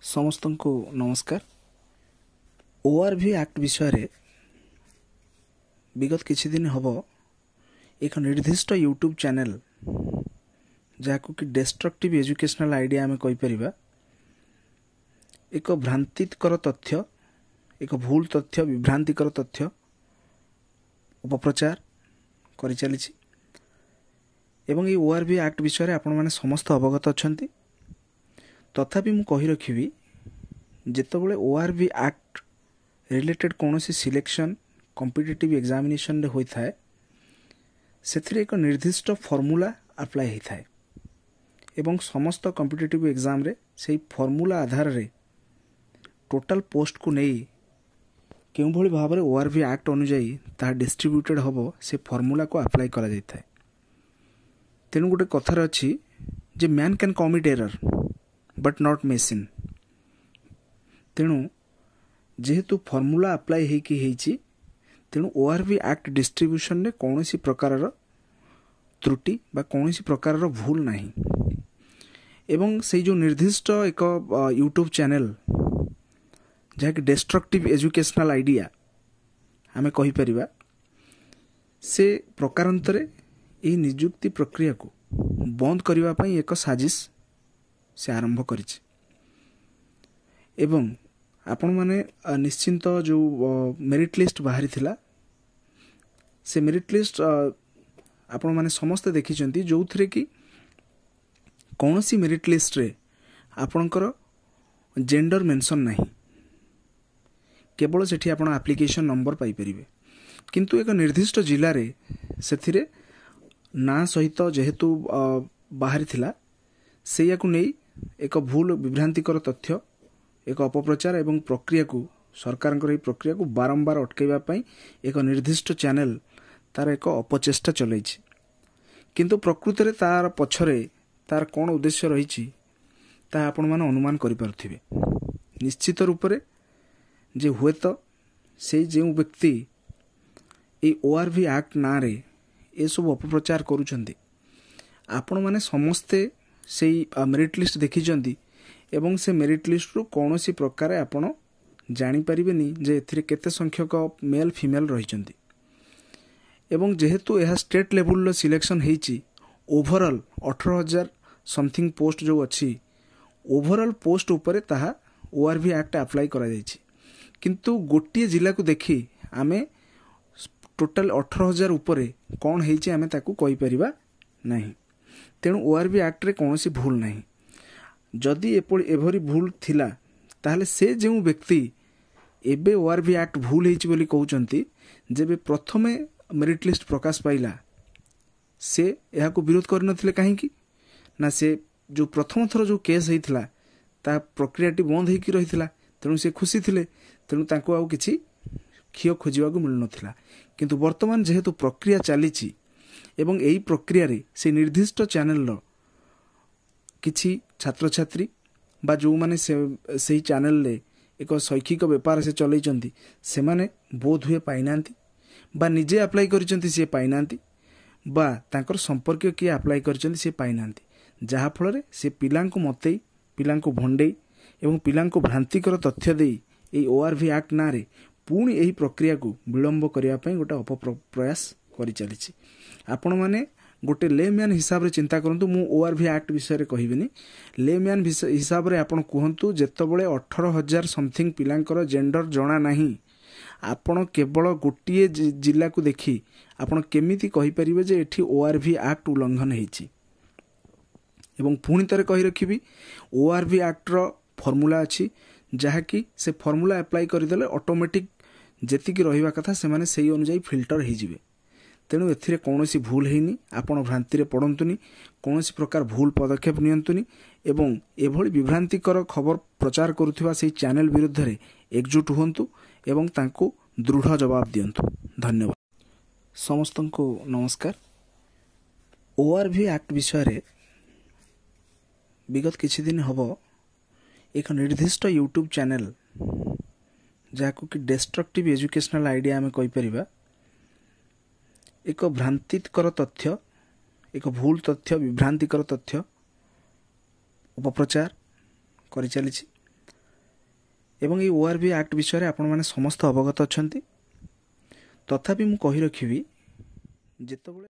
समस्त को नमस्कार। ओआरवी एक्ट विषय विगत किछि दिन हब एक निर्दिष्ट यूट्यूब चैनल जहाँकु कि डिस्ट्रक्टिव एजुकेशनल आइडिया आम कहीपर एक भ्रांतिकर तथ्य एक भूल तथ्य विभ्रांतिकर तथ्य अपप्रचार करि चलिछि एवं ये ओआरवी एक्ट विषय आपण माने समस्त अवगत अछंती। तथापि मु कहि रखिबी जेतबेले ओआरवी एक्ट रिलेटेड कौनसी सिलेक्शन कॉम्पिटिटिव एग्जामिनेशन रे होई थाए सेथिरे एक निर्दिष्ट फॉर्मूला अप्लाई होई थाए एवं समस्त कॉम्पिटिटिव एग्जाम रे सेही फॉर्मूला आधार रे टोटल पोस्ट को नहीं केउ भली भाबरे ओआरवी एक्ट अनुଯାयी ता डिस्ट्रीब्यूटेड हबो से फॉर्मूला को अप्लाई करा जाय थाए। तेनु गोटे कथार अछि जे man can commit error but not machine. तेणु जेहेतु फॉर्मूला अप्लाई हेकी हेची तेणु ओआरवी एक्ट डिस्ट्रीब्यूशन रे कौनसी प्रकार त्रुटि बा कौनसी प्रकार भूल नहीं एवं से जो निर्दिष्ट एक यूट्यूब चैनल जहाँ कि डिस्ट्रक्टिव एजुकेशनल आइडिया आमे कहि परिबा से प्रकारांतरे यही नियुक्ति प्रक्रिया को बंद करिवा पई एक साजिश से आरंभ करिछि एवं आपण माने निश्चिंत जो मेरिट लिस्ट बाहरी थिला से मेरिट लिस्ट आपण माने समस्त देखिचंती जो थरे कि कौनसी मेरिट लिस्ट रे आपणकर जेंडर मेंशन नहीं केवल सेठी आपण एप्लिकेशन नंबर पाई परिबे किंतु एक निर्दिष्ट जिल्ला रे सेथिरे ना सहित जेहेतु बाहरी थिला सेया को नहीं एक भूल विभ्रांतिकर तथ्य एक अपप्रचार एवं प्रक्रिया को सरकार प्रक्रिया को बारंबार अटकाइबा पई एक निर्दिष्ट चैनल तार एक अपचेष्टा चलैछि किंतु प्रकृत रे तार पछरे तार कोन उद्देश्य रहिछि ता आपण माने अनुमान करि पारथिबे। निश्चित रूप रे जे हुए तो से जे व्यक्ति ए ओआरवी एक्ट ना रे ए सब अपप्रचार करूछंती आपण माने समस्ते सेई मेरिट लिस्ट देखिचंती एवं से मेरिट लिस्ट रू कौनसी प्रकार आपण जानि परिबेनी जे एथिरे केते संख्यक मेल फीमेल रहिचंती एवं जेहेतु यह स्टेट लेवल सिलेक्शन हेची ओवरऑल 18,000 समथिंग पोस्ट जो अच्छी ओवरऑल पोस्ट उपरे ताहा ओआरवी एक्ट अप्लाई करा जायछि किंतु गोटे जिला को देखी आमे टोटल 18,000 उपरे कौन हेची आमे ताकू कहि परिबा नहीं। तेणु ओआरवी एक्ट रे कौनसी भूल नहीं जदि एभरी भूल थिला ताहले से जो व्यक्ति एबे ओआरवी एक्ट भूल हेची बोली कहउचंती जेबे प्रथमे मेरिट लिस्ट प्रकाश पाइला से यहा को विरोध कर नथिले काहे कि ना से जो प्रथम थर जो केस हेइथिला ता प्रक्रियाटी बंद हेकी रहिथिला तेणु से खुशी थिले तेणु तांको आउ किछि खियो खोजिबा को मिल नथिला किंतु वर्तमान जेहेतु प्रक्रिया चलीछि एवं एई प्रक्रिया रे से निर्दिष्ट चैनल रो किछि छात्र छात्री बा जो माने से चैनल ले एक शैक्षिक व्यापार से चलैचंती से माने बोध हुए पाइनांती बा निजे अप्लाई करिचंती से पाइनांती बा तांकर संपर्क किए अप्लाई करिचंती से पाइनांती जहा फल रे से पिलांको मतई पिलांको भंडे एवं पिलांको भ्रांतिकर तथ्य देई एई ओआरवी एक्ट ना रे पुणी एही प्रक्रिया को विलंब करिया पई गोटे अपप्रयास करि चलिछि। आपण माने गोटे लेमैन हिसाब रे चिंता करंतु मु ओआरवी एक्ट विषय रे कहिबिनी लेमैन हिसाब रे आपण कहंतु जेतबेले 18,000 समथिंग पिलांकर जेंडर जणा नाही आपण केवल गोटिए जिला को देखी आपण केमिति कहि परिबे जे एठी ओआरवी एक्ट उल्लंघन हेछि एवं पुणी तरे कहि रखिबी ओआरवी एक्ट रो फॉर्मूला अछि जहा कि से फॉर्मूला अप्लाई करिदेले ऑटोमेटिक जेतिकी रहिबा कथा से माने सेही अनुसार फिल्टर हे जिवे। तेणु एथिरे कौनसी भूल हेनी आपण भ्रांति रे पड़ंतुनी कौनसी प्रकार भूल पदक्षेप नियंतुनी एवं एभली विभ्रांतिकर खबर प्रचार करुथिबा सेही चैनल विरुद्ध रे एकजुट हुंतु एवं तांको दृढ़ जवाब दियंतु। धन्यवाद। समस्त को नमस्कार। ओआरवी एक्ट विषय विगत किछि दिन हब एक निर्दिष्ट यूट्यूब चैनल जहाँकु कि डिस्ट्रक्टिव एजुकेशनल आइडिया आमे कहि परिबा एक भ्रांतिकर तथ्य एक भूल तथ्य विभ्रांतिकर तथ्य अपप्रचार करि चलिछि ଏବଂ এই ORB ଆକ୍ଟ ବିଷୟରେ ଆପଣମାନେ ସମସ୍ତେ ଅବଗତ ଅଛନ୍ତି। ତଥାପି ମୁଁ କହି ରଖିବି ଯେତେବେଳେ